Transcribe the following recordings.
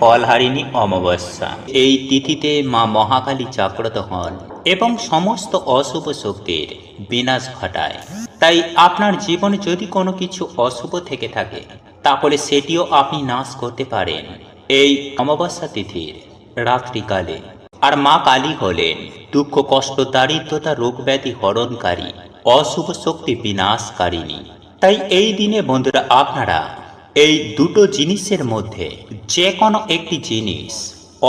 ফলহারিণী অমাবস্যা। এই তিথিতে মা মহাকালী জাগ্রত হন এবং সমস্ত অশুভ শক্তির বিনাশ ঘটায়। তাই আপনার জীবনে যদি কোনো কিছু অশুভ থেকে থাকে তাহলে সেটিও আপনি নাশ করতে পারেন এই অমাবস্যা তিথির রাত্রিকালে। আর মা কালী হলেন দুঃখ কষ্ট দারিদ্রতা রোগ ব্যাধি হরণকারী, অশুভ শক্তি বিনাশকারিণী। তাই এই দিনে বন্ধুরা আপনারা এই দুটো জিনিসের মধ্যে যে কোনো একটি জিনিস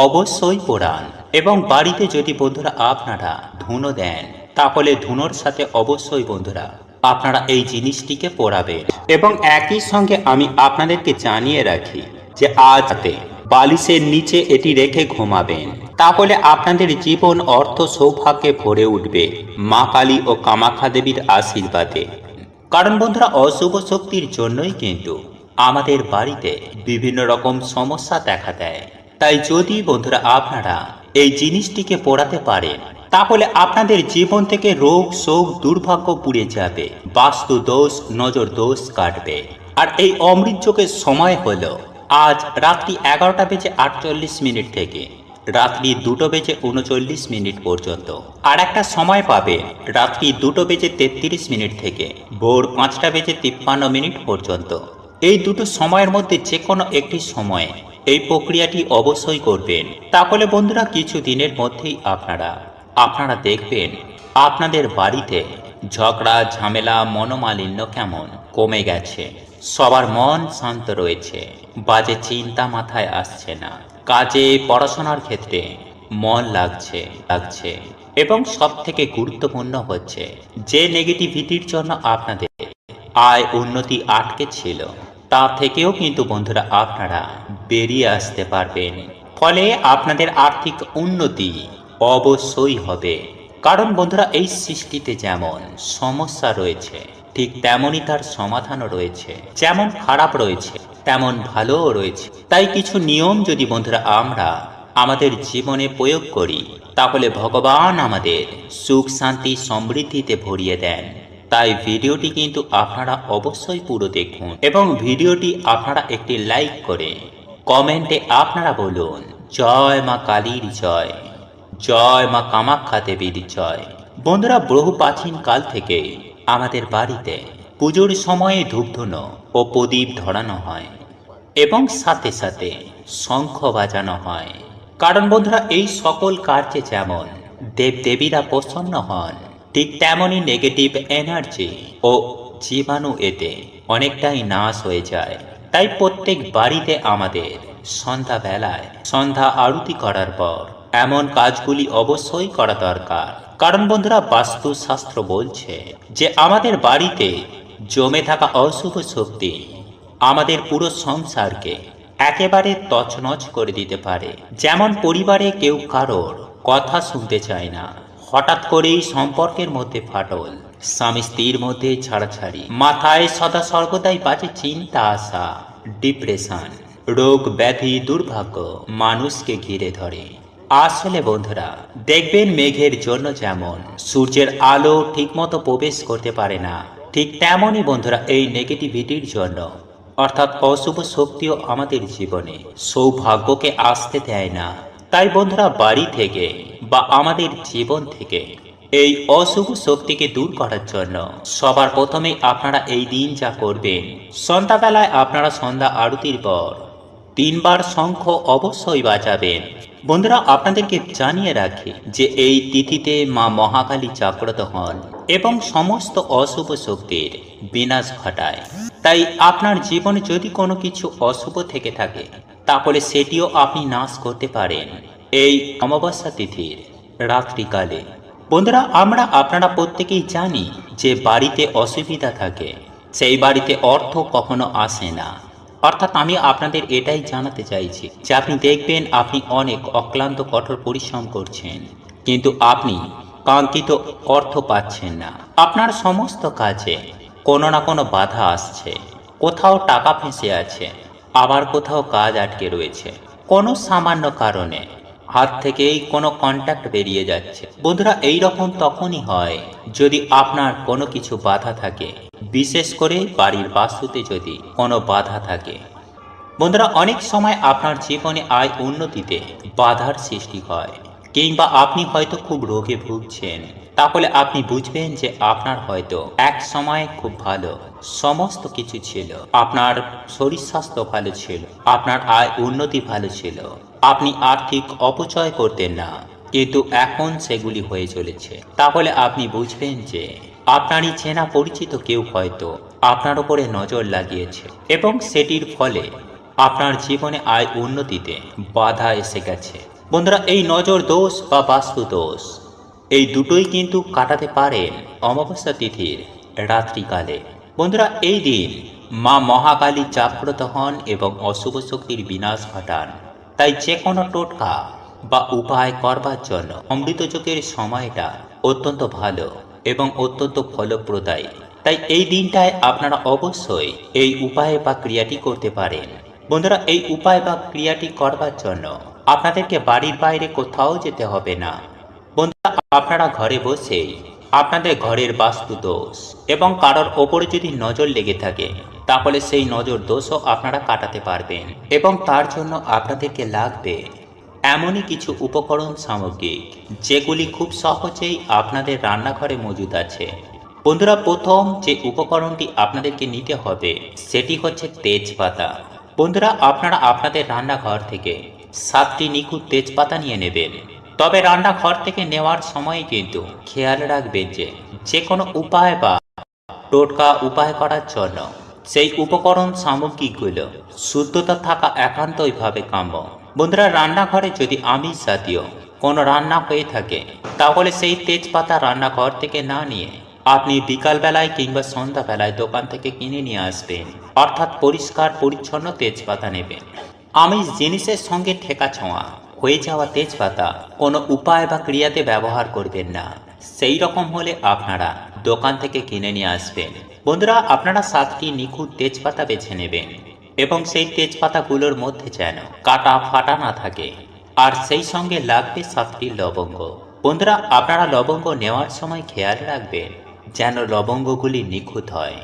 অবশ্যই পোড়ান। এবং বাড়িতে যদি বন্ধুরা আপনারা ধুনো দেন তাহলে ধুনোর সাথে অবশ্যই বন্ধুরা আপনারা এই জিনিসটিকে পোড়াবেন। এবং একই সঙ্গে আমি আপনাদেরকে জানিয়ে রাখি যে আজ রাতে বালিশের নিচে এটি রেখে ঘুমাবেন, তাহলে আপনাদের জীবন অর্থ সৌভাগ্যে ভরে উঠবে মা কালী ও কামাখ্যা দেবীর আশীর্বাদে। কারণ বন্ধুরা অশুভ শক্তির জন্যই কিন্তু আমাদের বাড়িতে বিভিন্ন রকম সমস্যা দেখা দেয়। তাই যদি বন্ধুরা আপনারা এই জিনিসটিকে পোড়াতে পারেন তাহলে আপনাদের জীবন থেকে রোগ শোক দুর্ভাগ্য পুড়ে যাবে, বাস্তু দোষ নজর দোষ কাটবে। আর এই অমৃত যোগের সময় হলো আজ রাত্রি 11:48 থেকে রাত্রি 2:39 পর্যন্ত। আর একটা সময় পাবে রাত্রি 2:33 থেকে ভোর 5:53 পর্যন্ত। এই দুটো সময়ের মধ্যে যে কোনো একটি সময়ে এই প্রক্রিয়াটি অবশ্যই করবেন। তাহলে বন্ধুরা কিছু দিনের মধ্যেই আপনারা দেখবেন আপনাদের বাড়িতে ঝগড়া ঝামেলা মনোমালিন্য কেমন কমে গেছে, সবার মন শান্ত রয়েছে, বাজে চিন্তা মাথায় আসছে না, কাজে পড়াশোনার ক্ষেত্রে মন লাগছে। এবং সব থেকে গুরুত্বপূর্ণ হচ্ছে যে নেগেটিভিটির জন্য আপনাদের আয় উন্নতি আটকে ছিল তা থেকেও কিন্তু বন্ধুরা আপনারা বেরিয়ে আসতে পারবেন। ফলে আপনাদের আর্থিক উন্নতি অবশ্যই হবে। কারণ বন্ধুরা এই সৃষ্টিতে যেমন সমস্যা রয়েছে ঠিক তেমনই তার সমাধানও রয়েছে। যেমন খারাপ রয়েছে তেমন ভালোও রয়েছে। তাই কিছু নিয়ম যদি বন্ধুরা আমরা আমাদের জীবনে প্রয়োগ করি তাহলে ভগবান আমাদের সুখ শান্তি সমৃদ্ধিতে ভরিয়ে দেন। তাই ভিডিওটি কিন্তু আপনারা অবশ্যই পুরো দেখুন এবং ভিডিওটি আপনারা একটি লাইক করে কমেন্টে আপনারা বলুন জয় মা কালীর জয়, জয় মা কামাখ্যা দেবীর জয়। বন্ধুরা বহু প্রাচীন কাল থেকে আমাদের বাড়িতে পুজোর সময়ে ধূপধুনো ও প্রদীপ ধরানো হয় এবং সাথে সাথে শঙ্খ বাজানো হয়। কারণ বন্ধুরা এই সকল কার্যে যেমন দেবদেবীরা প্রসন্ন হন ঠিক তেমনই নেগেটিভ এনার্জি ও জীবাণু এতে অনেকটাই নাশ হয়ে যায়। তাই প্রত্যেক বাড়িতে আমাদের সন্ধ্যা আরতি করার পর এমন কাজগুলি অবশ্যই করা দরকার। কারণ বন্ধুরা বাস্তুশাস্ত্র বলছে যে আমাদের বাড়িতে জমে থাকা অশুভ শক্তি আমাদের পুরো সংসারকে একেবারে তছনছ করে দিতে পারে। যেমন পরিবারে কেউ কারোর কথা শুনতে চায় না, হঠাৎ করেই সম্পর্কের মধ্যে ফাটল, স্বামী স্ত্রীর মধ্যে ছাড়াছাড়ি, মাথায় সদা সর্বদাই বাজে চিন্তা আসা, ডিপ্রেশন, রোগ ব্যাধি দুর্ভাগ্য মানুষকে ঘিরে ধরে। আসলে বন্ধুরা দেখবেন মেঘের জন্য যেমন সূর্যের আলো ঠিকমতো প্রবেশ করতে পারে না, ঠিক তেমনই বন্ধুরা এই নেগেটিভিটির জন্য অর্থাৎ অশুভ শক্তিও আমাদের জীবনে সৌভাগ্যকে আসতে দেয় না। তাই বন্ধুরা বাড়ি থেকে বা আমাদের জীবন থেকে এই অশুভ শক্তিকে দূর করার জন্য সবার প্রথমে আপনারা এই দিন যা করবেন, সন্ধ্যাবেলায় আপনারা সন্ধ্যা আরতির পর 3বার শঙ্খ অবশ্যই বাজাবেন। বন্ধুরা আপনাদেরকে জানিয়ে রাখি যে এই তিথিতে মা মহাকালী জাগ্রত হন এবং সমস্ত অশুভ শক্তির বিনাশ ঘটায়। তাই আপনার জীবনে যদি কোনো কিছু অশুভ থেকে থাকে তাহলে সেটিও আপনি নাশ করতে পারেন এই অমাবস্যা তিথির রাত্রিকালে। বন্ধুরা আপনারা প্রত্যেকেই জানি যে বাড়িতে অসুবিধা থাকে সেই বাড়িতে অর্থ কখনো আসে না। অর্থাৎ আমি আপনাদের এটাই জানাতে চাইছি যে আপনি দেখবেন আপনি অনেক অক্লান্ত কঠোর পরিশ্রম করছেন কিন্তু আপনি কাঙ্ক্ষিত অর্থ পাচ্ছেন না। আপনার সমস্ত কাজে কোনো না কোনো বাধা আসছে, কোথাও টাকা ফেঁসে আছে, আবার কোথাও কাজ আটকে রয়েছে, কোনো সামান্য কারণে হাত থেকেই কোনো কন্ট্যাক্ট বেরিয়ে যাচ্ছে। বন্ধুরা এই রকম তখনই হয় যদি আপনার কোনো কিছু বাধা থাকে, বিশেষ করে বাড়ির বাস্তুতে যদি কোনো বাধা থাকে। বন্ধুরা, অনেক সময় আপনার জীবনে আয় উন্নতিতে বাধার সৃষ্টি হয়, কিংবা আপনি হয়তো খুব রোগে ভুগছেন। তাহলে আপনি বুঝবেন যে আপনার হয়তো এক সময় খুব ভালো সমস্ত কিছু ছিল, আপনার শরীর স্বাস্থ্য ভালো ছিল, আপনার আয় উন্নতি ভালো ছিল, আপনি আর্থিক অপচয় করতেন না, কিন্তু এখন সেগুলি হয়ে চলেছে। তাহলে আপনি বুঝবেন যে আপনারই চেনা পরিচিত কেউ হয়তো আপনার উপরে নজর লাগিয়েছে, এবং সেটির ফলে আপনার জীবনে আয় উন্নতিতে বাধা এসে গেছে। বন্ধুরা, এই নজর দোষ বা বাস্তু দোষ এই দুটোই কিন্তু কাটাতে পারেন অমাবস্যা তিথির রাত্রিকালে। বন্ধুরা, এই দিন মা মহাকালী জাগ্রত হন এবং অশুভ শক্তির বিনাশ ঘটান। তাই যে কোনো টোটকা বা উপায় করবার জন্য অমৃত যুগের সময়টা অত্যন্ত ভালো এবং অত্যন্ত ফলপ্রদায়ী। তাই এই দিনটায় আপনারা অবশ্যই এই উপায় বা ক্রিয়াটি করতে পারেন। বন্ধুরা, এই উপায় বা ক্রিয়াটি করবার জন্য আপনাদেরকে বাড়ির বাইরে কোথাও যেতে হবে না। বন্ধুরা, আপনারা ঘরে বসেই আপনাদের ঘরের বাস্তু দোষ এবং কারোর ওপরে যদি নজর লেগে থাকে, তাহলে সেই নজর দোষও আপনারা কাটাতে পারবেন। এবং তার জন্য আপনাদেরকে লাগবে এমনই কিছু উপকরণ সামগ্রী যেগুলি খুব সহজেই আপনাদের রান্নাঘরে মজুদ আছে। বন্ধুরা, প্রথম যে উপকরণটি আপনাদেরকে নিতে হবে সেটি হচ্ছে তেজপাতা। বন্ধুরা, আপনারা আপনাদের রান্নাঘর থেকে 7টি নিখুঁত তেজপাতা নিয়ে নেবেন। তবে রান্নাঘর থেকে নেওয়ার সময় কিন্তু খেয়াল রাখবেন যে যে কোনো উপায় বা টোটকা উপায় করার জন্য সেই উপকরণ সামগ্রীগুলো শুদ্ধতা থাকা একান্তইভাবে কাম্য। বন্ধুরা, রান্নাঘরে যদি আমিষ জাতীয় কোনো রান্না হয়ে থাকে, তাহলে সেই তেজপাতা রান্নাঘর থেকে না নিয়ে আপনি বিকালবেলায় কিংবা সন্ধ্যাবেলায় দোকান থেকে কিনে নিয়ে আসবেন। অর্থাৎ পরিষ্কার পরিচ্ছন্ন তেজপাতা নেবেন। আমিষ জিনিসের সঙ্গে ঠেকা ছোঁয়া হয়ে যাওয়া তেজপাতা কোনো উপায় বা ক্রিয়াতে ব্যবহার করবেন না। সেই রকম হলে আপনারা দোকান থেকে কিনে নিয়ে আসবেন। বন্ধুরা, আপনারা 7টি নিখুঁত তেজপাতা বেছে নেবেন এবং সেই তেজপাতাগুলোর মধ্যে যেন কাটা ফাটা না থাকে। আর সেই সঙ্গে লাগবে 7টি লবঙ্গ। বন্ধুরা, আপনারা লবঙ্গ নেওয়ার সময় খেয়াল রাখবেন যেন লবঙ্গগুলি নিখুঁত হয়।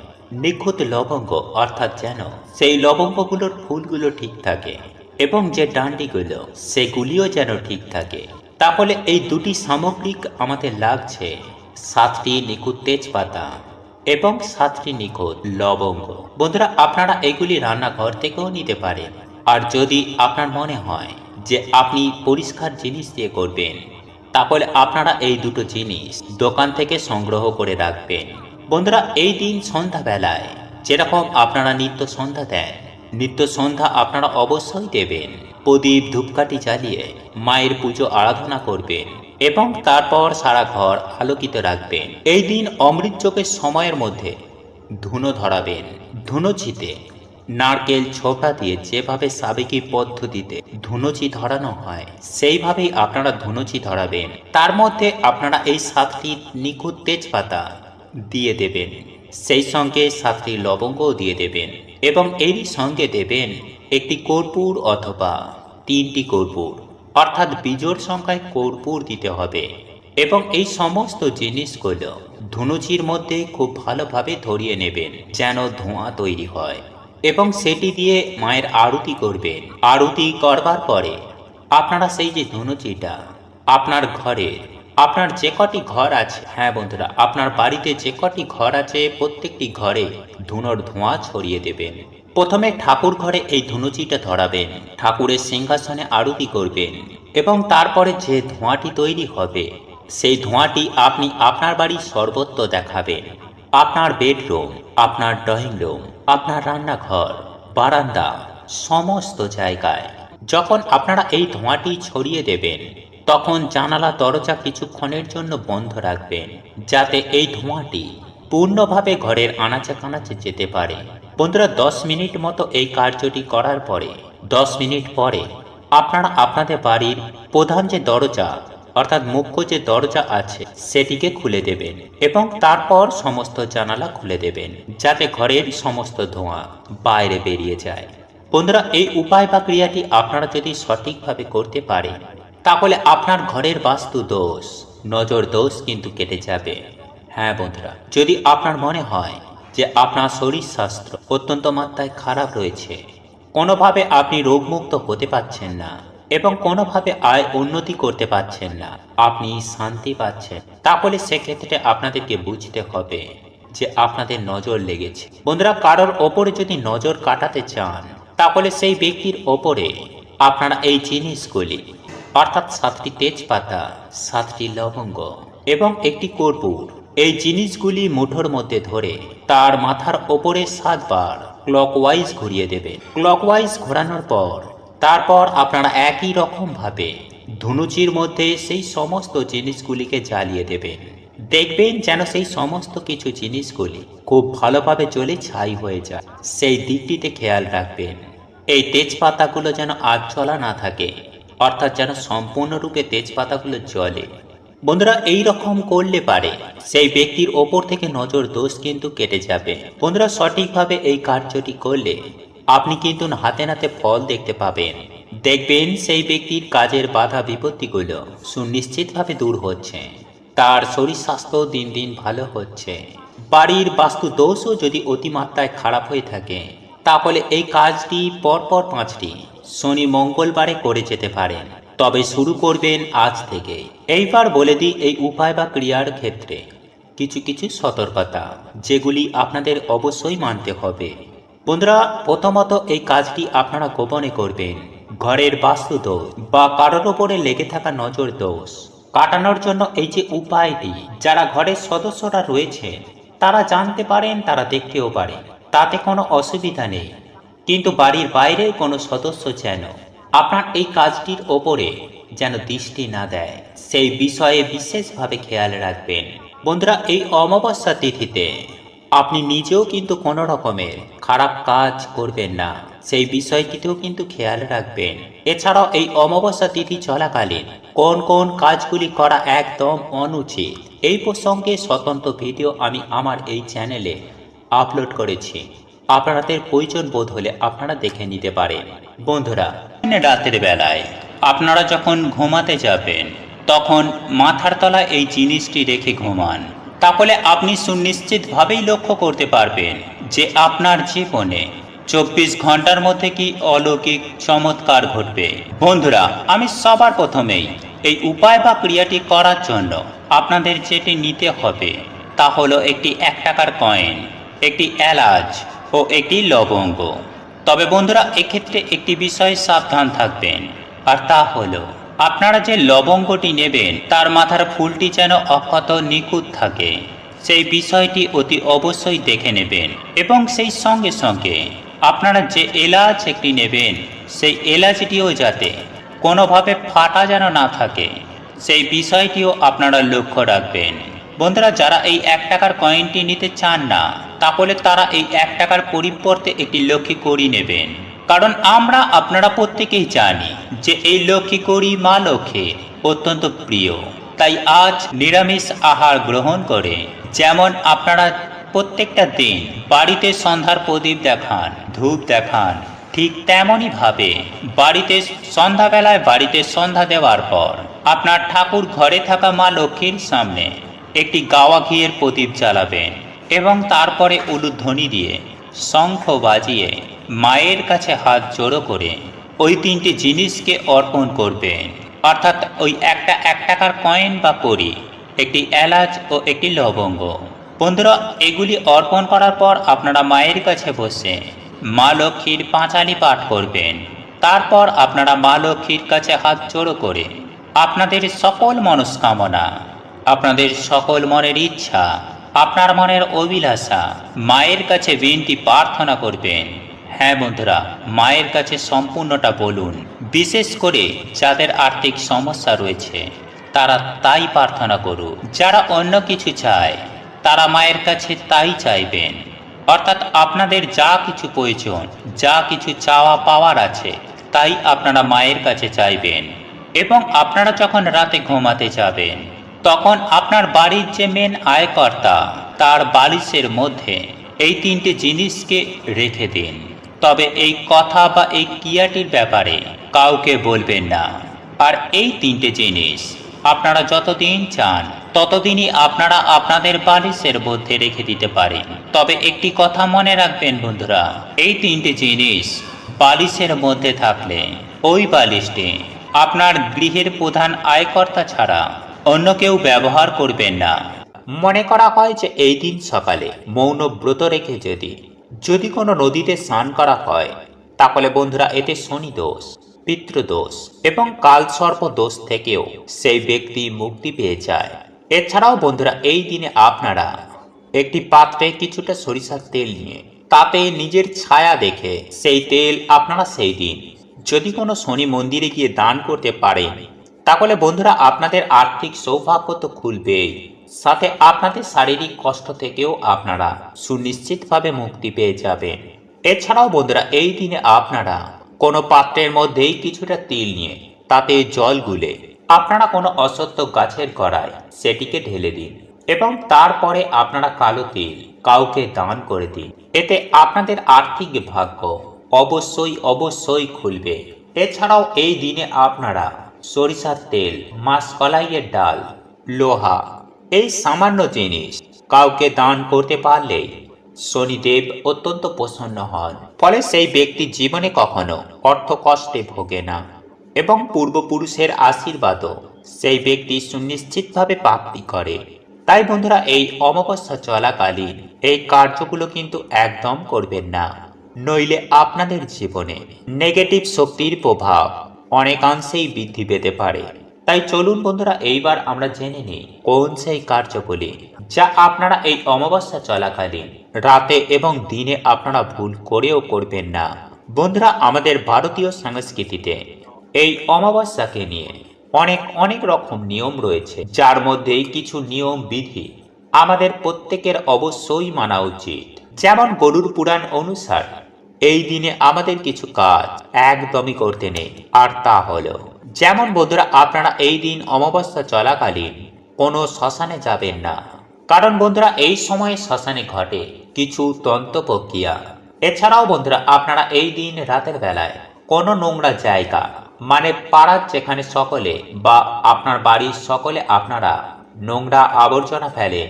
নিখুঁত লবঙ্গ অর্থাৎ যেন সেই লবঙ্গগুলোর ফুলগুলো ঠিক থাকে এবং যে ডান্ডিগুলো সেগুলিও যেন ঠিক থাকে। তাহলে এই দুটি সামগ্রিক আমাদের লাগছে 7টি নিখুঁত তেজপাতা এবং 7টি নিখুঁত লবঙ্গ। বন্ধুরা, আপনারা এগুলি রান্নাঘর থেকেও নিতে পারেন। আর যদি আপনার মনে হয় যে আপনি পরিষ্কার জিনিস দিয়ে করবেন, তাহলে আপনারা এই দুটো জিনিস দোকান থেকে সংগ্রহ করে রাখবেন। বন্ধুরা, এই দিন সন্ধ্যাবেলায় যেরকম আপনারা নিত্য সন্ধ্যা দেন, নিত্য সন্ধ্যা আপনারা অবশ্যই দেবেন। প্রদীপ ধূপকাঠি জ্বালিয়ে মায়ের পুজো আরাধনা করবেন এবং তারপর সারা ঘর আলোকিত রাখবেন। এই দিন অমৃত যোগের সময়ের মধ্যে ধুনো ধরাবেন। ধুনোচিতে নারকেল ছোবড়া দিয়ে যেভাবে সাবেকি পদ্ধতিতে ধুনুচি ধরানো হয়, সেইভাবেই আপনারা ধুনুচি ধরাবেন। তার মধ্যে আপনারা এই 7টি নিখুঁত তেজপাতা দিয়ে দেবেন, সেই সঙ্গে 7টি লবঙ্গও দিয়ে দেবেন এবং এরই সঙ্গে দেবেন একটি কর্পূর অথবা 3টি কর্পূর, অর্থাৎ বিজোড় সংখ্যায় কর্পূর দিতে হবে। এবং এই সমস্ত জিনিসগুলো ধুনুচির মধ্যে খুব ভালোভাবে ধরিয়ে নেবেন যেন ধোঁয়া তৈরি হয় এবং সেটি দিয়ে মায়ের আরতি করবেন। আরতি করবার পরে আপনারা সেই যে ধুনুচিটা আপনার ঘরে, আপনার যে কটি ঘর আছে, হ্যাঁ বন্ধুরা, আপনার বাড়িতে যে কটি ঘর আছে প্রত্যেকটি ঘরে ধুনোর ধোঁয়া ছড়িয়ে দেবেন। প্রথমে ঠাকুর ঘরে এই ধুনুচিটা ধরাবেন, ঠাকুরের সিংহাসনে আরতি করবেন এবং তারপরে যে ধোঁয়াটি তৈরি হবে সেই ধোঁয়াটি আপনি আপনার বাড়ির সর্বত্র দেখাবেন। আপনার বেডরুম, আপনার ড্রয়িং রুম, আপনার রান্নাঘর, বারান্দা, সমস্ত জায়গায় যখন আপনারা এই ধোঁয়াটি ছড়িয়ে দেবেন, তখন জানালা দরজা কিছুক্ষণের জন্য বন্ধ রাখবেন, যাতে এই ধোঁয়াটি পূর্ণভাবে ঘরের আনাচে কানাচে যেতে পারে। বন্ধুরা, 10 মিনিট মতো এই কার্যটি করার পরে 10 মিনিট পরে আপনারা আপনাদের বাড়ির প্রধান যে দরজা অর্থাৎ মুখ্য যে দরজা আছে সেটিকে খুলে দেবেন এবং তারপর সমস্ত জানালা খুলে দেবেন, যাতে ঘরের সমস্ত ধোঁয়া বাইরে বেরিয়ে যায়। বন্ধুরা, এই উপায় বা ক্রিয়াটি আপনারা যদি সঠিকভাবে করতে পারেন, তাহলে আপনার ঘরের বাস্তু দোষ, নজর দোষ কিন্তু কেটে যাবে। হ্যাঁ বন্ধুরা, যদি আপনার মনে হয় যে আপনার শরীর স্বাস্থ্য অত্যন্ত মাত্রায় খারাপ রয়েছে কোনোভাবে আপনি রোগমুক্ত হতে পারছেন না এবং কোনোভাবে আয় উন্নতি করতে পারছেন না, আপনি শান্তি পাচ্ছেন, তাহলে সেক্ষেত্রে আপনাদেরকে বুঝতে হবে যে আপনাদের নজর লেগেছে। বন্ধুরা, কারোর ওপরে যদি নজর কাটাতে চান তাহলে সেই ব্যক্তির ওপরে আপনারা এই জিনিসগুলি অর্থাৎ 7টি তেজপাতা, 7টি লবঙ্গ এবং একটি কর্পূর, এই জিনিসগুলি মুঠোর মধ্যে ধরে তার মাথার ওপরে 7 বার ক্লকওয়াইজ ঘুরিয়ে দেবেন। ক্লকওয়াইজ ঘোরানোর পর তারপর আপনারা একই রকম ভাবে ধুনুচির মধ্যে সেই সমস্ত জিনিসগুলিকে জ্বালিয়ে দেবেন। দেখবেন যেন সেই সমস্ত কিছু জিনিসগুলি খুব ভালোভাবে জ্বলে ছাই হয়ে যায়, সেই দিকটিতে খেয়াল রাখবেন। এই তেজপাতাগুলো যেন আগ জ্বলা না থাকে, অর্থাৎ যেন সম্পূর্ণরূপে তেজপাতাগুলো জ্বলে। বন্ধুরা, এই রকম করলে পারে সেই ব্যক্তির ওপর থেকে নজর দোষ কিন্তু কেটে যাবে। বন্ধুরা, সঠিকভাবে এই কার্যটি করলে আপনি কিন্তু হাতে নাতে ফল দেখতে পাবেন। দেখবেন সেই ব্যক্তির কাজের বাধা বিপত্তিগুলো সুনিশ্চিতভাবে দূর হচ্ছে, তার শরীর স্বাস্থ্য দিন দিন ভালো হচ্ছে। বাড়ির বাস্তু দোষও যদি অতিমাত্রায় খারাপ হয়ে থাকে তাহলে এই কাজটি পরপর 5টি শনি মঙ্গলবারে করে যেতে পারেন। তবে শুরু করবেন আজ থেকে। এইবার বলে দিই এই উপায় বা ক্রিয়ার ক্ষেত্রে কিছু কিছু সতর্কতা, যেগুলি আপনাদের অবশ্যই মানতে হবে। বন্ধুরা, প্রথমত এই কাজটি আপনারা গোপনে করবেন। ঘরের বাস্তু দোষ বা কারোর ওপরে লেগে থাকা নজর দোষ কাটানোর জন্য এই যে উপায়টি, যারা ঘরের সদস্যরা রয়েছে তারা জানতে পারেন, তারা দেখতেও পারে, তাতে কোনো অসুবিধা নেই। কিন্তু বাড়ির বাইরের কোনো সদস্য যেন আপনার এই কাজটির ওপরে যেন দৃষ্টি না দেয়, সেই বিষয়ে বিশেষভাবে খেয়াল রাখবেন। বন্ধুরা, এই অমাবস্যা তিথিতে আপনি নিজেও কিন্তু কোনো রকমের খারাপ কাজ করবেন না, সেই বিষয়টিতেও কিন্তু খেয়াল রাখবেন। এছাড়াও এই অমাবস্যা তিথি চলাকালীন কোন কোন কাজগুলি করা একদম অনুচিত, এই প্রসঙ্গে স্বতন্ত্র ভিডিও আমি আমার এই চ্যানেলে আপলোড করেছি। আপনাদের প্রয়োজন বোধ হলে আপনারা দেখে নিতে পারেন। বন্ধুরা, রাতের বেলায় আপনারা যখন ঘুমাতে যাবেন তখন মাথার তলায় এই জিনিসটি রেখে ঘুমান, তাহলে আপনি সুনিশ্চিতভাবেই লক্ষ্য করতে পারবেন যে আপনার জীবনে 24 ঘন্টার মধ্যে কি অলৌকিক চমৎকার ঘটবে। বন্ধুরা, আমি সবার প্রথমেই এই উপায় বা ক্রিয়াটি করার জন্য আপনাদের যেটি নিতে হবে তা হলো একটি 1 টাকার কয়েন, একটি এলাচ ও একটি লবঙ্গ। তবে বন্ধুরা, এক্ষেত্রে একটি বিষয়ে সাবধান থাকবেন, আর তা হলো আপনারা যে লবঙ্গটি নেবেন তার মাথার ফুলটি যেন অক্ষত নিখুঁত থাকে, সেই বিষয়টি অতি অবশ্যই দেখে নেবেন। এবং সেই সঙ্গে সঙ্গে আপনারা যে এলাচ একটি নেবেন সেই এলাচটিও যাতে কোনোভাবে ফাটা যেন না থাকে, সেই বিষয়টিও আপনারা লক্ষ্য রাখবেন। বন্ধুরা, যারা এই 1 টাকার কয়েনটি নিতে চান না তাহলে তারা এই 1 টাকার পরিবর্তে একটি লক্ষ্মী কড়ি নেবেন, কারণ আমরা আপনারা প্রত্যেকেই জানি যে এই লক্ষ্মী কড়ি মা লক্ষ্মীর অত্যন্ত প্রিয়। তাই আজ নিরামিষ আহার গ্রহণ করে যেমন আপনারা প্রত্যেকটা দিন বাড়িতে সন্ধ্যার প্রদীপ দেখান, ধূপ দেখান, ঠিক তেমনই ভাবে বাড়িতে সন্ধ্যাবেলায় বাড়িতে সন্ধ্যা দেওয়ার পর আপনার ঠাকুর ঘরে থাকা মা লক্ষ্মীর সামনে একটি গাওয়া ঘিয়ের প্রদীপ জ্বালাবেন এবং তারপরে উলুধ্বনি দিয়ে শঙ্খ বাজিয়ে মায়ের কাছে হাত জোড়ো করে ওই 3টি জিনিসকে অর্পণ করবেন। অর্থাৎ ওই 1 টাকার কয়েন বা কড়ি, একটি এলাচ ও একটি লবঙ্গ। বন্ধুরা, এগুলি অর্পণ করার পর আপনারা মায়ের কাছে বসে মা লক্ষ্মীর পাঁচালি পাঠ করবেন। তারপর আপনারা মা লক্ষ্মীর কাছে হাত জোড়ো করে আপনাদের সকল মনস্কামনা, আপনাদের সকল মনের ইচ্ছা, আপনার মনের অভিলাষা মায়ের কাছে বিনতি প্রার্থনা করবেন। হ্যাঁ বন্ধুরা, মায়ের কাছে সম্পূর্ণটা বলুন। বিশেষ করে যাদের আর্থিক সমস্যা রয়েছে তারা তাই প্রার্থনা করুক। যারা অন্য কিছু চায় তারা মায়ের কাছে তাই চাইবেন। অর্থাৎ আপনাদের যা কিছু প্রয়োজন, যা কিছু চাওয়া পাওয়ার আছে তাই আপনারা মায়ের কাছে চাইবেন। এবং আপনারা যখন রাতে ঘুমাতে যাবেন তখন আপনার বাড়ির যে মেন আয়কর্তা তার বালিশের মধ্যে এই 3টে জিনিসকে রেখে দিন। তবে এই কথা বা এই ক্রিয়াটির ব্যাপারে কাউকে বলবেন না। আর এই 3টে জিনিস আপনারা যতদিন চান ততদিনই আপনারা আপনাদের বালিশের মধ্যে রেখে দিতে পারেন। তবে একটি কথা মনে রাখবেন বন্ধুরা, এই 3টে জিনিস বালিশের মধ্যে থাকলে ওই বালিশটি আপনার গৃহের প্রধান আয়কর্তা ছাড়া অন্য কেউ ব্যবহার করবেন না। মনে করা হয় যে এই দিন সকালে মৌন ব্রত রেখে যদি কোনো নদীতে স্নান করা হয়, তাহলে বন্ধুরা এতে শনি দোষ, পিতৃদোষ এবং কালসর্প দোষ থেকেও সেই ব্যক্তি মুক্তি পেয়ে যায়। এছাড়াও বন্ধুরা এই দিনে আপনারা একটি পাত্রে কিছুটা সরিষার তেল নিয়ে তাতে নিজের ছায়া দেখে সেই তেল আপনারা সেই দিন যদি কোনো শনি মন্দিরে গিয়ে দান করতে পারেন, তাহলে বন্ধুরা আপনাদের আর্থিক সৌভাগ্য তো খুলবেই, সাথে আপনাদের শারীরিক কষ্ট থেকেও আপনারা সুনিশ্চিতভাবে মুক্তি পেয়ে যাবেন। এছাড়াও বন্ধুরা এই দিনে আপনারা কোনো পাত্রের মধ্যেই কিছুটা তিল নিয়ে তাতে জল গুলে আপনারা কোনো অসত্য গাছের গোড়ায় সেটিকে ঢেলে দিন এবং তারপরে আপনারা কালো তিল কাউকে দান করে দিন। এতে আপনাদের আর্থিক ভাগ্য অবশ্যই খুলবে। এছাড়াও এই দিনে আপনারা সরিষার তেল, মাসকলাইয়ের ডাল, লোহা এই সামান্য জিনিস কাউকে দান করতে পারলেই শনিদেব অত্যন্ত প্রসন্ন হন। ফলে সেই ব্যক্তি জীবনে কখনো অর্থ কষ্টে ভোগে না এবং পূর্বপুরুষের আশীর্বাদও সেই ব্যক্তি সুনিশ্চিতভাবে প্রাপ্তি করে। তাই বন্ধুরা এই অমাবস্যা চলাকালীন এই কার্যগুলো কিন্তু একদম করবেন না, নইলে আপনাদের জীবনে নেগেটিভ শক্তির প্রভাব অনেকাংশেই বৃদ্ধি পেতে পারে। তাই চলুন বন্ধুরা এইবার আমরা জেনে নিই কোন সেই কার্যগুলি যা আপনারা এই অমাবস্যা চলাকালীন রাতে এবং দিনে আপনারা ভুল করেও করবেন না। বন্ধুরা আমাদের ভারতীয় সংস্কৃতিতে এই অমাবস্যাকে নিয়ে অনেক রকম নিয়ম রয়েছে, যার মধ্যেই কিছু নিয়ম বিধি আমাদের প্রত্যেকের অবশ্যই মানা উচিত। যেমন গরুর পুরাণ অনুসার এই দিনে আমাদের কিছু কাজ একদমই করতে নেই, আর তা হলো যেমন বন্ধুরা আপনারা এই দিন অমাবস্যা চলাকালীন কোনো শ্মশানে যাবেন না, কারণ বন্ধুরা এই সময়ে শ্মশানে ঘটে কিছু তন্ত্র প্রক্রিয়া। এছাড়াও বন্ধুরা আপনারা এই দিন রাতের বেলায় কোনো নোংরা জায়গা মানে পাড়ার যেখানে সকলে বা আপনার বাড়ির সকলে আপনারা নোংরা আবর্জনা ফেলেন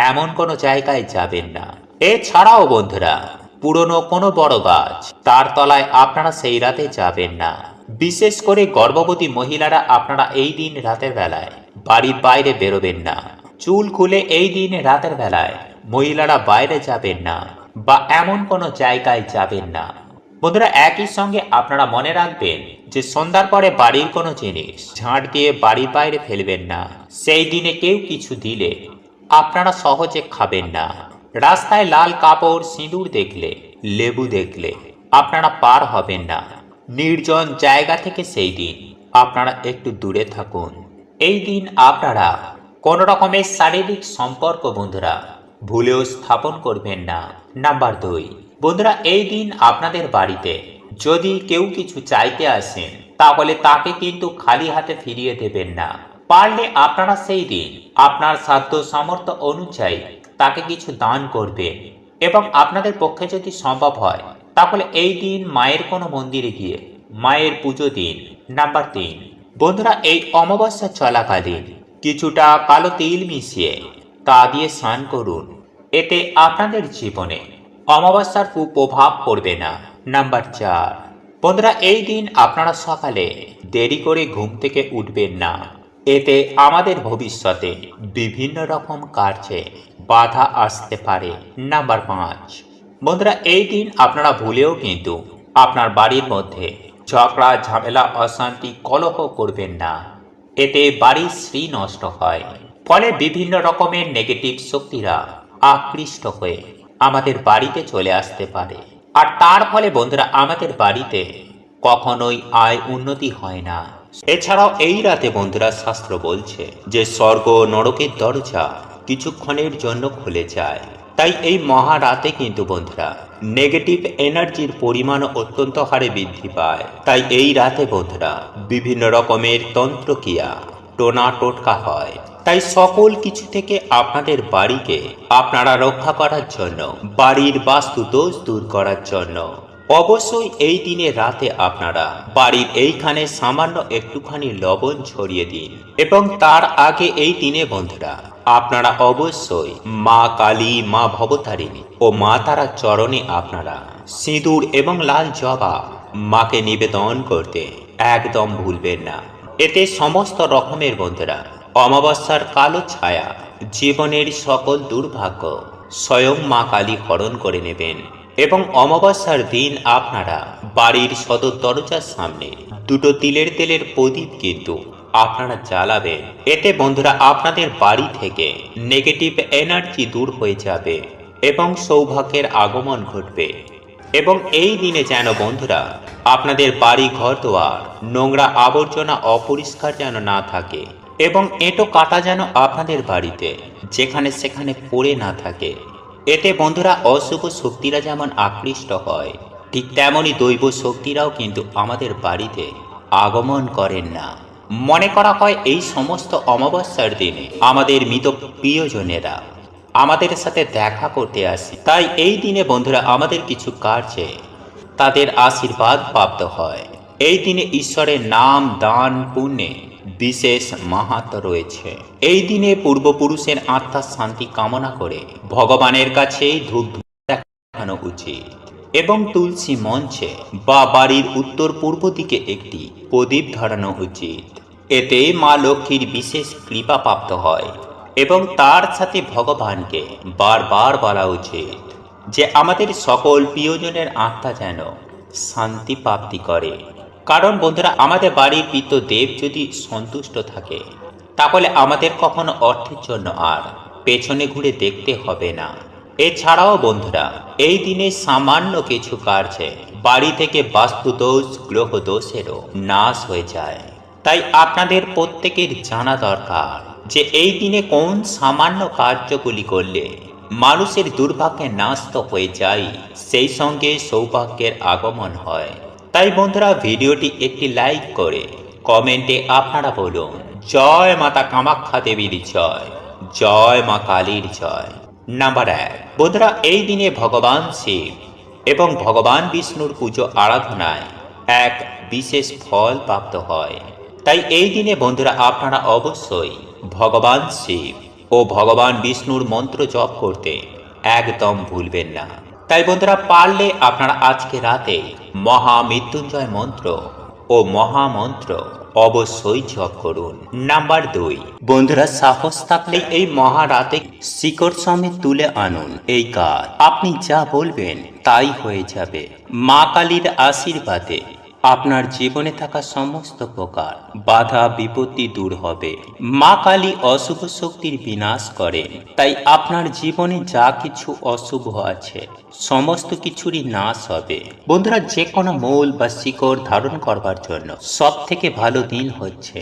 এমন কোনো জায়গায় যাবেন না। এছাড়াও বন্ধুরা পুরনো কোনো বড় গাছ তার তলায় আপনারা সেই রাতে যাবেন না। বিশেষ করে গর্ভবতী মহিলারা আপনারা এই দিন রাতের বেলায় বাড়ির বাইরে বেরোবেন না। চুল খুলে এই দিন রাতের বেলায় মহিলারা বাইরে যাবেন না বা এমন কোনো জায়গায় যাবেন না। বন্ধুরা একই সঙ্গে আপনারা মনে রাখবেন যে সন্ধ্যার পরে বাড়ির কোনো জিনিস ঝাড় দিয়ে বাড়ির বাইরে ফেলবেন না। সেই দিনে কেউ কিছু দিলে আপনারা সহজে খাবেন না। রাস্তায় লাল কাপড়, সিঁদুর দেখলে, লেবু দেখলে আপনারা পার হবেন না। নির্জন জায়গা থেকে সেই দিন আপনারা একটু দূরে থাকুন। এই দিন আপনারা কোন রকমের শারীরিক সম্পর্ক বন্ধুরা ভুলেও স্থাপন করবেন না। নাম্বার 2, বন্ধুরা এই দিন আপনাদের বাড়িতে যদি কেউ কিছু চাইতে আসেন, তাহলে তাকে কিন্তু খালি হাতে ফিরিয়ে দেবেন না। পারলে আপনারা সেই দিন আপনার সাধ্য সামর্থ্য অনুযায়ী তাকে কিছু দান করবেন এবং আপনাদের পক্ষে যদি সম্ভব হয় তাহলে এই দিন মায়ের কোনো মন্দিরে গিয়ে মায়ের পুজো দিন। নাম্বার 3, বন্ধুরা এই অমাবস্যা চলাকালীন কিছুটা কালো তিল মিশিয়ে তা দিয়ে স্নান করুন। এতে আপনাদের জীবনে অমাবস্যার কুপ্রভাব পড়বে না। নাম্বার 4, বন্ধুরা এই দিন আপনারা সকালে দেরি করে ঘুম থেকে উঠবেন না। এতে আমাদের ভবিষ্যতে বিভিন্ন রকম কার্যে বাধা আসতে পারে। নাম্বার 5, বন্ধুরা এই দিন আপনারা ভুলেও কিন্তু আপনার বাড়ির মধ্যে ঝগড়া ঝামেলা অশান্তি কলহ করবেন না। এতে বাড়ির শ্রী নষ্ট হয়, ফলে বিভিন্ন রকমের নেগেটিভ শক্তিরা আকৃষ্ট হয়ে আমাদের বাড়িতে চলে আসতে পারে, আর তার ফলে বন্ধুরা আমাদের বাড়িতে কখনোই আয় উন্নতি হয় না। এছাড়াও এই রাতে বন্ধুরা শাস্ত্র বলছে যে স্বর্গ নরকের দরজা কিছুক্ষণের জন্য খুলে যায়। তাই এই মহারাতে কিন্তু বন্ধুরা নেগেটিভ এনার্জির পরিমাণ অত্যন্ত হারে বৃদ্ধি পায়। তাই এই রাতে বন্ধুরা বিভিন্ন রকমের তন্ত্রক্রিয়া টোনা টোটকা হয়। তাই সকল কিছু থেকে আপনাদের বাড়িকে আপনারা রক্ষা করার জন্য, বাড়ির বাস্তু দোষ দূর করার জন্য অবশ্যই এই দিনে রাতে আপনারা বাড়ির এইখানে সামান্য একটুখানি লবণ ছড়িয়ে দিন এবং তার আগে এই দিনে বন্ধুরা আপনারা অবশ্যই মা কালী, মা ভবতারিণী ও মা তারার চরণে আপনারা সিঁদুর এবং লাল জবা মাকে নিবেদন করতে একদম ভুলবেন না। এতে সমস্ত রকমের বন্ধুরা অমাবস্যার কালো ছায়া, জীবনের সকল দুর্ভাগ্য স্বয়ং মা কালী হরণ করে নেবেন। এবং অমাবস্যার দিন আপনারা বাড়ির সদর দরজার সামনে দুটো তিলের তেলের প্রদীপ কিন্তু আপনারা জ্বালাবেন। এতে বন্ধুরা আপনাদের বাড়ি থেকে নেগেটিভ এনার্জি দূর হয়ে যাবে এবং সৌভাগ্যের আগমন ঘটবে। এবং এই দিনে যেন বন্ধুরা আপনাদের বাড়ি ঘর দোয়ার নোংরা আবর্জনা অপরিষ্কার যেন না থাকে এবং এঁটো কাটা যেন আপনাদের বাড়িতে যেখানে সেখানে পড়ে না থাকে। এতে বন্ধুরা অশুভ শক্তিরা যেমন আকৃষ্ট হয়, ঠিক তেমনই দৈব শক্তিরাও কিন্তু আমাদের বাড়িতে আগমন করেন না। মনে করা হয় এই সমস্ত অমাবস্যার দিনে আমাদের মৃত প্রিয়জনেরা আমাদের সাথে দেখা করতে আসে, তাই এই দিনে বন্ধুরা আমাদের কিছু কার্যে তাদের আশীর্বাদ প্রাপ্ত হয়। এই দিনে ঈশ্বরের নাম দান পুণ্যে বিশেষ মাহাত্ম্য রয়েছে। এই দিনে পূর্বপুরুষের আত্মার শান্তি কামনা করে ভগবানের কাছে ধূপ দেখানো উচিত এবং তুলসী মঞ্চে বা বাড়ির উত্তর পূর্ব দিকে একটি প্রদীপ ধরানো উচিত। এতে মা লক্ষ্মীর বিশেষ কৃপা প্রাপ্ত হয় এবং তার সাথে ভগবানকে বারবার বলা উচিত যে আমাদের সকল প্রিয়জনের আত্মা যেন শান্তি প্রাপ্তি করে। কারণ বন্ধুরা আমাদের বাড়ির পিতৃদেব যদি সন্তুষ্ট থাকে তাহলে আমাদের কখনো অর্থের জন্য আর পেছনে ঘুরে দেখতে হবে না। এছাড়াও বন্ধুরা এই দিনে সামান্য কিছু কার্যে বাড়ি থেকে বাস্তুদোষ গ্রহ দোষেরও নাশ হয়ে যায়। তাই আপনাদের প্রত্যেকের জানা দরকার যে এই দিনে কোন সামান্য কার্যগুলি করলে মানুষের দুর্ভাগ্যের নাশ তো হয়ে যায়, সেই সঙ্গে সৌভাগ্যের আগমন হয়। তাই বন্ধুরা ভিডিওটি একটি লাইক করে কমেন্টে আপনারা বলুন জয় মাতা কামাখ্যা দেবীর জয়, জয় মা কালীর জয়। নাম্বার 1 বন্ধুরা এই দিনে ভগবান শিব এবং ভগবান বিষ্ণুর পুজো আরাধনায় এক বিশেষ ফল প্রাপ্ত হয়। তাই এই দিনে বন্ধুরা আপনারা অবশ্যই ভগবান শিব ও ভগবান বিষ্ণুর মন্ত্র জপ করতে একদম ভুলবেন না। তাই বন্ধুরা পারলে আপনারা আজকে রাতে মহামৃত্যুঞ্জয় মন্ত্র ও মহামন্ত্র অবশ্যই জপ করুন। নাম্বার 2 বন্ধুরা সাহস থাকলে এই মহারাতে শিকড় সমেত তুলে আনুন এই গাছ। আপনি যা বলবেন তাই হয়ে যাবে। মা কালীর আশীর্বাদে আপনার জীবনে থাকা সমস্ত প্রকার বাধা বিপত্তি দূর হবে। মা কালী অশুভ শক্তির বিনাশ করেন, তাই আপনার জীবনে যা কিছু অশুভ আছে সমস্ত কিছুরই নাশ হবে। বন্ধুরা যে কোনো মূল বা শিকড় ধারণ করবার জন্য সব থেকে ভালো দিন হচ্ছে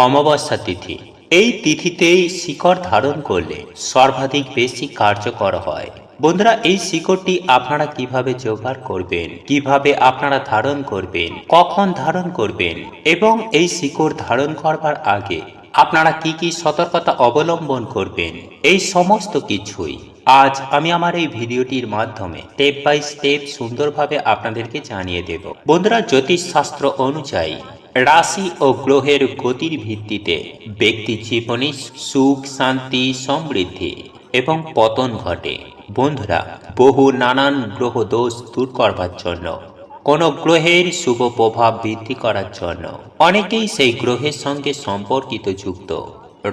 অমাবস্যা তিথি। এই তিথিতেই শিকড় ধারণ করলে সর্বাধিক বেশি কার্যকর হয়। বন্ধুরা এই শিকড়টি আপনারা কিভাবে জোগাড় করবেন, কিভাবে আপনারা ধারণ করবেন, কখন ধারণ করবেন এবং এই শিকড় ধারণ করবার আগে আপনারা কি কি সতর্কতা অবলম্বন করবেন, এই সমস্ত কিছুই আজ আমি আমার এই ভিডিওটির মাধ্যমে স্টেপ বাই স্টেপ সুন্দরভাবে আপনাদেরকে জানিয়ে দেব। বন্ধুরা জ্যোতিষ শাস্ত্র অনুযায়ী রাশি ও গ্রহের গতির ভিত্তিতে ব্যক্তি জীবনে সুখ শান্তি সমৃদ্ধি এবং পতন ঘটে। বন্ধুরা বহু নানান গ্রহ দোষ দূর করবার জন্য, কোন গ্রহের শুভ প্রভাব বৃদ্ধি করার জন্য অনেকেই সেই গ্রহের সঙ্গে সম্পর্কিত যুক্ত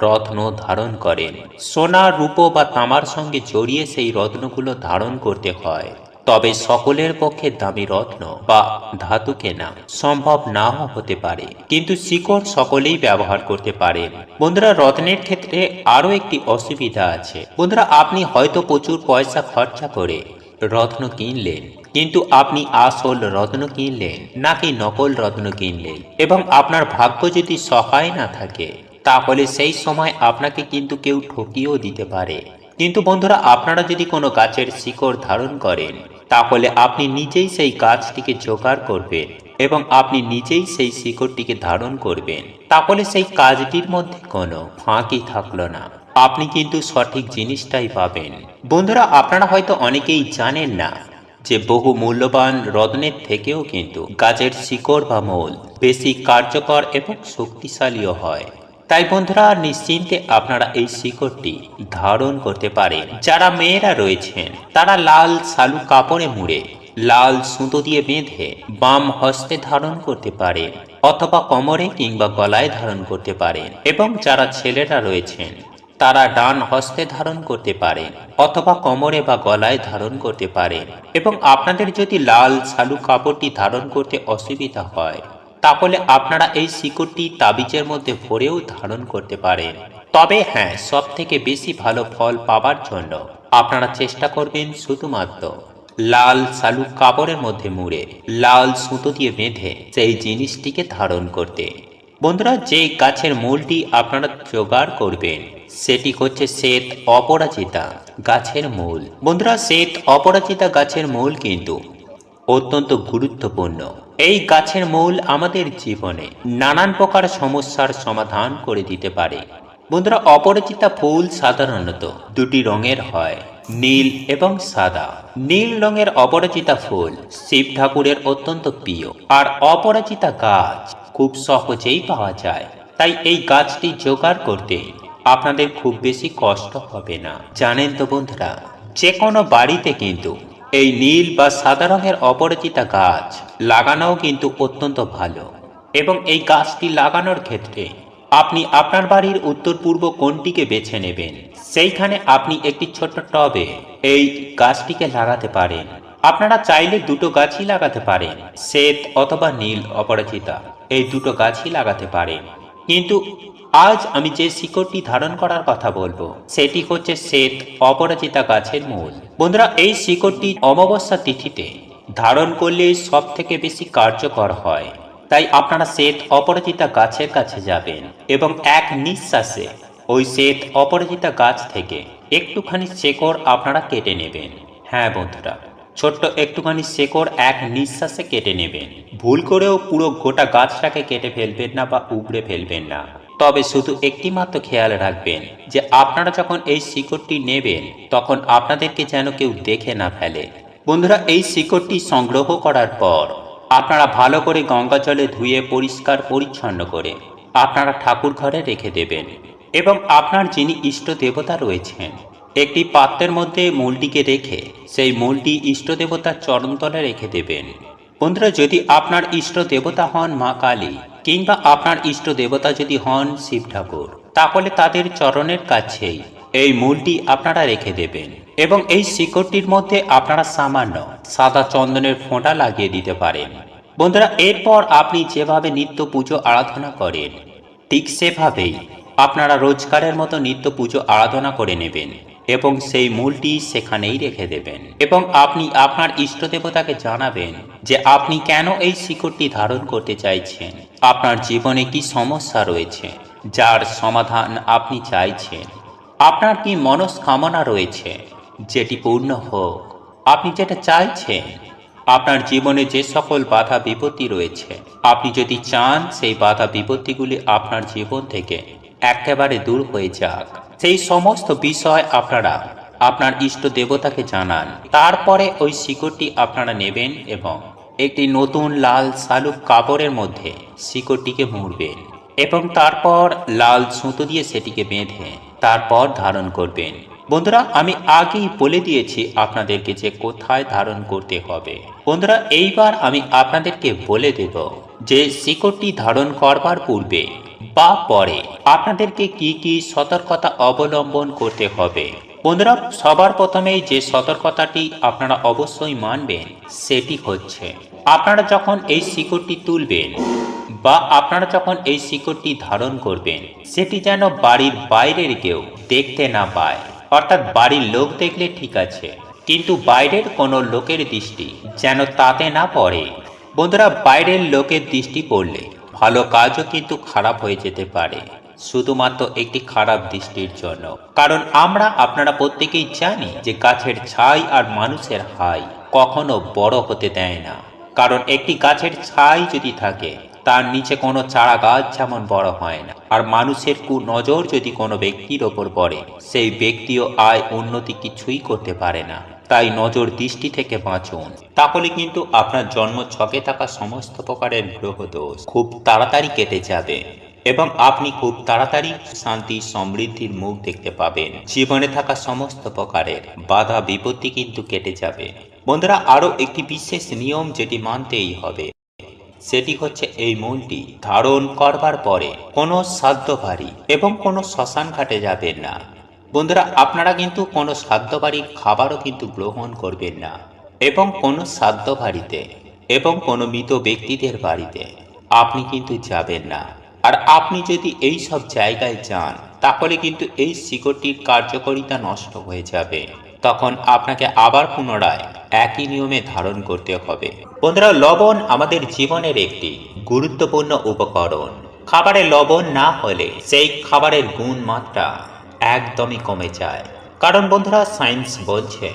রত্ন ধারণ করেন। সোনা রূপো বা তামার সঙ্গে জড়িয়ে সেই রত্নগুলো ধারণ করতে হয়। তবে সকলের পক্ষে দামি রত্ন বা ধাতু কেনা সম্ভব নাও হতে পারে, কিন্তু শিকড় সকলেই ব্যবহার করতে পারেন। বন্ধুরা রত্নের ক্ষেত্রে আরো একটি অসুবিধা আছে। বন্ধুরা আপনি হয়তো প্রচুর পয়সা খরচা করে রত্ন কিনলেন, কিন্তু আপনি আসল রত্ন কিনলেন নাকি নকল রত্ন কিনলেন এবং আপনার ভাগ্য যদি সহায় না থাকে তাহলে সেই সময় আপনাকে কিন্তু কেউ ঠকিয়েও দিতে পারে। কিন্তু বন্ধুরা আপনারা যদি কোনো গাছের শিকড় ধারণ করেন তাহলে আপনি নিজেই সেই গাছটিকে জোগাড় করবেন এবং আপনি নিজেই সেই শিকড়টিকে ধারণ করবেন, তাহলে সেই কাজটির মধ্যে কোনো ফাঁকি থাকলো না, আপনি কিন্তু সঠিক জিনিসটাই পাবেন। বন্ধুরা আপনারা হয়তো অনেকেই জানেন না যে বহু মূল্যবান রত্নের থেকেও কিন্তু গাছের শিকড় বা মূল বেশি কার্যকর এবং শক্তিশালীও হয়। তাই বন্ধুরা নিশ্চিন্তে আপনারা এই শিকড়টি ধারণ করতে পারেন। যারা মেয়েরা রয়েছেন তারা লাল শালু কাপড়ে মুড়ে লাল সুতো দিয়ে বেঁধে বাম হস্তে ধারণ করতে পারেন, অথবা কোমরে কিংবা গলায় ধারণ করতে পারেন। এবং যারা ছেলেরা রয়েছেন তারা ডান হস্তে ধারণ করতে পারেন, অথবা কোমরে বা গলায় ধারণ করতে পারেন। এবং আপনাদের যদি লাল শালু কাপড়টি ধারণ করতে অসুবিধা হয় তাহলে আপনারা এই শিকড়টি তাবিজের মধ্যে ভরেও ধারণ করতে পারেন। তবে হ্যাঁ, সব থেকে বেশি ভালো ফল পাবার জন্য আপনারা চেষ্টা করবেন শুধুমাত্র লাল শালু কাপড়ের মধ্যে মুড়ে লাল সুতো দিয়ে বেঁধে সেই জিনিসটিকে ধারণ করতে। বন্ধুরা, যে গাছের মূলটি আপনারা জোগাড় করবেন সেটি হচ্ছে শ্বেত অপরাজিতা গাছের মূল। বন্ধুরা, শ্বেত অপরাজিতা গাছের মূল কিন্তু অত্যন্ত গুরুত্বপূর্ণ। এই গাছের মূল আমাদের জীবনে নানান প্রকার সমস্যার সমাধান করে দিতে পারে। বন্ধুরা, অপরাজিতা ফুল সাধারণত দুটি রঙের হয়, নীল এবং সাদা। নীল রঙের অপরাজিতা ফুল শিব ঠাকুরের অত্যন্ত প্রিয়, আর অপরাজিতা গাছ খুব সহজেই পাওয়া যায়। তাই এই গাছটি জোগাড় করতে আপনাদের খুব বেশি কষ্ট হবে না। জানেন তো বন্ধুরা, যে কোনো বাড়িতে কিন্তু এই নীল বা সাদা রঙের অপরাজিতা গাছ লাগানোও কিন্তু অত্যন্ত ভালো। এবং এই গাছটি লাগানোর ক্ষেত্রে আপনি আপনার বাড়ির উত্তর পূর্ব কোণটিকে বেছে নেবেন। সেইখানে আপনি একটি ছোট্ট টবে এই গাছটিকে লাগাতে পারেন। আপনারা চাইলে দুটো গাছই লাগাতে পারেন, শ্বেত অথবা নীল অপরাজিতা, এই দুটো গাছই লাগাতে পারেন। কিন্তু আজ আমি যে শিকড়টি ধারণ করার কথা বলবো সেটি হচ্ছে শ্বেত অপরাজিতা গাছের মূল। বন্ধুরা, এই শিকড়টি অমাবস্যা তিথিতে ধারণ করলে সব থেকে বেশি কার্যকর হয়। তাই আপনারা শ্বেত অপরাজিতা গাছের কাছে যাবেন এবং এক নিঃশ্বাসে ওই শ্বেত অপরাজিতা গাছ থেকে একটুখানি শেকড় আপনারা কেটে নেবেন। হ্যাঁ বন্ধুরা, ছোট্ট একটুখানি শেকড় এক নিঃশ্বাসে কেটে নেবেন। ভুল করেও পুরো গোটা গাছটাকে কেটে ফেলবেন না বা উপড়ে ফেলবেন না। তবে শুধু একটি মাত্র খেয়াল রাখবেন যে আপনারা যখন এই শিকড়টি নেবেন তখন আপনাদেরকে যেন কেউ দেখে না ফেলে। বন্ধুরা, এই শিকড়টি সংগ্রহ করার পর আপনারা ভালো করে গঙ্গা জলে ধুয়ে পরিষ্কার পরিচ্ছন্ন করে আপনারা ঠাকুর ঘরে রেখে দেবেন। এবং আপনার যিনি ইষ্ট দেবতা রয়েছেন একটি পাত্রের মধ্যে মূলটিকে রেখে সেই মূলটি ইষ্ট দেবতার চরণতলে রেখে দেবেন। বন্ধুরা, যদি আপনার ইষ্ট দেবতা হন মা কালী কিংবা আপনার ইষ্ট দেবতা যদি হন শিব ঠাকুর, তাহলে তাদের চরণের কাছেই এই মূলটি আপনারা রেখে দেবেন। এবং এই শিকড়টির মধ্যে আপনারা সামান্য সাদা চন্দনের ফোঁটা লাগিয়ে দিতে পারেন। বন্ধুরা, এরপর আপনি যেভাবে নিত্য পুজো আরাধনা করেন ঠিক সেভাবেই আপনারা রোজগারের মতো নিত্য পুজো আরাধনা করে নেবেন এবং সেই মূলটি সেখানেই রেখে দেবেন। এবং আপনি আপনার ইষ্ট দেবতাকে জানাবেন যে আপনি কেন এই শিকড়টি ধারণ করতে চাইছেন, আপনার জীবনে কি সমস্যা রয়েছে যার সমাধান আপনি চাইছেন, আপনার কি মনস্কামনা রয়েছে যেটি পূর্ণ হোক, আপনি যেটা চাইছেন, আপনার জীবনে যে সকল বাধা বিপত্তি রয়েছে আপনি যদি চান সেই বাধা বিপত্তিগুলি আপনার জীবন থেকে একেবারে দূর হয়ে যাক, সেই সমস্ত বিষয় আপনারা আপনার ইষ্ট দেবতাকে জানান। তারপরে ওই শিকড়টি আপনারা নেবেন এবং একটি নতুন লাল শালুক কাপড়ের মধ্যে শিকড়টিকে মুড়বেন এবং তারপর লাল সুতো দিয়ে সেটিকে বেঁধে তারপর ধারণ করবেন। বন্ধুরা, আমি আগেই বলে দিয়েছি আপনাদেরকে যে কোথায় ধারণ করতে হবে। বন্ধুরা, এইবার আমি আপনাদেরকে বলে দেব যে শিকড়টি ধারণ করবার পূর্বে বা পরে আপনাদেরকে কি কি সতর্কতা অবলম্বন করতে হবে। বন্ধুরা, সবার প্রথমেই যে সতর্কতাটি আপনারা অবশ্যই মানবেন সেটি হচ্ছে আপনারা যখন এই শিকড়টি তুলবেন বা আপনারা যখন এই শিকড়টি ধারণ করবেন সেটি যেন বাড়ির বাইরের কেউ দেখতে না পায়। অর্থাৎ বাড়ির লোক দেখলে ঠিক আছে, কিন্তু বাইরের কোনো লোকের দৃষ্টি যেন তাতে না পড়ে। বন্ধুরা, বাইরের লোকের দৃষ্টি পড়লে ভালো কাজও কিন্তু খারাপ হয়ে যেতে পারে, শুধুমাত্র একটি খারাপ দৃষ্টির জন্য। কারণ আমরা আপনারা প্রত্যেকেই জানি যে গাছের ছাই আর মানুষের হাই কখনো বড় হতে দেয় না। কারণ একটি গাছের ছাই যদি থাকে তার নিচে কোনো চারা গাছ যেমন বড় হয় না, আর মানুষের কুনজর যদি কোনো ব্যক্তির ওপর পড়ে সেই ব্যক্তিও আয় উন্নতি কিছুই করতে পারে না। তাই নজর দৃষ্টি থেকে বাঁচুন, তাহলে কিন্তু আপনার জন্ম ছকে থাকা সমস্ত প্রকারের গ্রহ দোষ খুব তাড়াতাড়ি কেটে যাবে। এবং আপনি খুব তাড়াতাড়ি শান্তি সমৃদ্ধির মুখ দেখতে পাবেন। জীবনে থাকা সমস্ত প্রকারের বাধা বিপত্তি কিন্তু কেটে যাবে। বন্ধুরা, আরো একটি বিশেষ নিয়ম যেটি মানতেই হবে, সেটি হচ্ছে এই মূলটি ধারণ করবার পরে কোনো শ্রাদ্ধ বাড়ি এবং কোনো শ্মশান ঘাটে যাবেন না। বন্ধুরা, আপনারা কিন্তু কোনো শ্রাদ্ধ বাড়ির খাবারও কিন্তু গ্রহণ করবেন না, এবং কোনো শ্রাদ্ধ বাড়িতে এবং কোনো মৃত ব্যক্তিদের বাড়িতে আপনি কিন্তু যাবেন না। আর আপনি যদি এই সব জায়গায় যান, তাহলে কিন্তু এই শিকড়টির কার্যকারিতা নষ্ট হয়ে যাবে। তখন আপনাকে আবার পুনরায় একই নিয়মে ধারণ করতে হবে। বন্ধুরা, লবণ আমাদের জীবনের একটি গুরুত্বপূর্ণ উপকরণ। খাবারে লবণ না হলে সেই খাবারের গুণমাত্রা একদমই কমে যায়। কারণ বন্ধুরা, সায়েন্স বলছে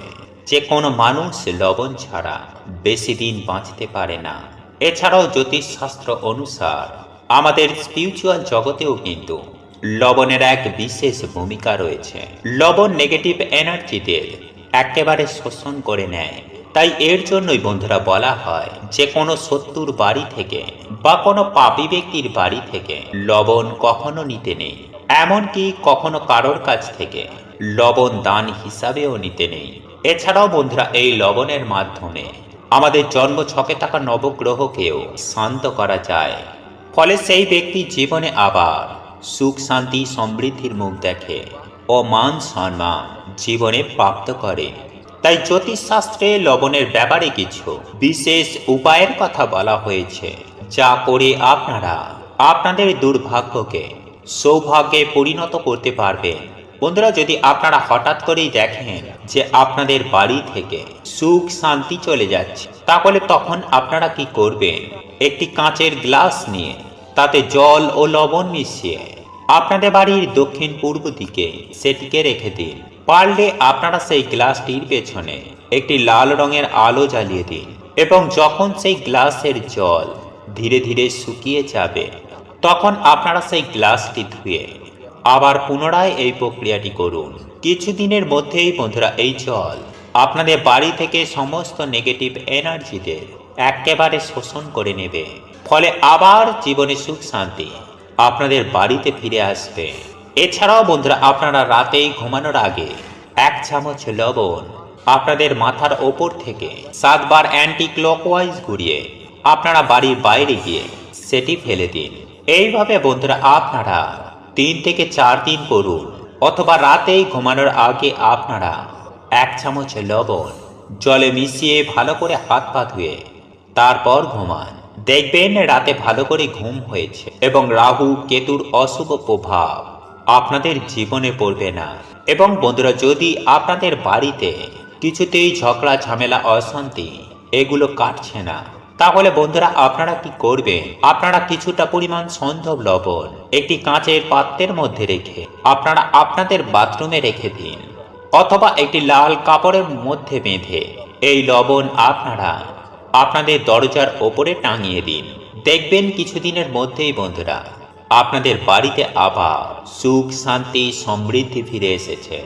যে কোনো মানুষ লবণ ছাড়া বেশি দিন বাঁচতে পারে না। এছাড়াও জ্যোতিষশাস্ত্র অনুসার আমাদের স্পিরিচুয়াল জগতেও কিন্তু লবণের এক বিশেষ ভূমিকা রয়েছে। লবণ নেগেটিভ এনার্জিদের একেবারে শোষণ করে নেয়। তাই এর জন্যই বন্ধুরা বলা হয় যে কোনো শত্রুর বাড়ি থেকে বা কোনো পাপী ব্যক্তির বাড়ি থেকে লবণ কখনো নিতে নেই। এমনকি কখনো কারোর কাছ থেকে লবণ দান হিসাবেও নিতে নেই। এছাড়াও বন্ধুরা, এই লবণের মাধ্যমে আমাদের জন্ম ছকে থাকা নবগ্রহকেও শান্ত করা যায়। ফলে সেই ব্যক্তি জীবনে আবার সুখ শান্তি সমৃদ্ধির মুখ দেখে ও মান সম্মান জীবনে প্রাপ্ত করে। তাই জ্যোতিষশাস্ত্রে লবণের ব্যাপারে কিছু বিশেষ উপায়ের কথা বলা হয়েছে, যা করে আপনারা আপনাদের দুর্ভাগ্যকে সৌভাগ্যে পরিণত করতে পারবেন। বন্ধুরা, যদি আপনারা হঠাৎ করেই দেখেন যে আপনাদের বাড়ি থেকে সুখ শান্তি চলে যাচ্ছে, তাহলে তখন আপনারা কি করবেন? একটি কাঁচের গ্লাস নিয়ে তাতে জল ও লবণ মিশিয়ে আপনাদের বাড়ির দক্ষিণ পূর্ব দিকে সেটিকে রেখে দিন। পারলে আপনারা সেই গ্লাসটির পেছনে একটি লাল রঙের আলো জ্বালিয়ে দিন, এবং যখন সেই গ্লাসের জল ধীরে ধীরে শুকিয়ে যাবে, তখন আপনারা সেই গ্লাসটি ধুয়ে আবার পুনরায় এই প্রক্রিয়াটি করুন। কিছুদিনের মধ্যেই বন্ধুরা, এই জল আপনাদের বাড়ি থেকে সমস্ত নেগেটিভ এনার্জিদের একেবারে শোষণ করে নেবে। ফলে আবার জীবনে সুখ শান্তি আপনাদের বাড়িতে ফিরে আসবে। এছাড়াও বন্ধুরা, আপনারা রাতে ঘুমানোর আগে 1 চামচ লবণ আপনাদের মাথার ওপর থেকে 7 বার অ্যান্টি ক্লকওয়াইজ ঘুরিয়ে আপনারা বাড়ির বাইরে গিয়ে সেটি ফেলে দিন। এইভাবে বন্ধুরা আপনারা 3 থেকে 4 দিন করুন, অথবা রাতেই ঘুমানোর আগে আপনারা 1 চামচ লবণ জলে মিশিয়ে ভালো করে হাত পা ধুয়ে তারপর ঘুমান। দেখবেন রাতে ভালো করে ঘুম হয়েছে এবং রাহু কেতুর অশুভ প্রভাব আপনাদের জীবনে পড়বে না। এবং বন্ধুরা, যদি আপনাদের বাড়িতে কিছুতেই ঝগড়া ঝামেলা অশান্তি এগুলো কাটছে না, তাহলে বন্ধুরা আপনারা কি করবেন? আপনারা কিছুটা পরিমাণ সন্ধব লবণ একটি কাঁচের পাত্রের মধ্যে রেখে আপনারা আপনাদের বাথরুমে রেখে দিন, অথবা একটি লাল কাপড়ের মধ্যে বেঁধে এই লবণ আপনারা আপনাদের দরজার ওপরে টাঙিয়ে দিন। দেখবেন কিছুদিনের মধ্যেই বন্ধুরা আপনাদের বাড়িতে আবার সুখ শান্তি সমৃদ্ধি ফিরে এসেছে।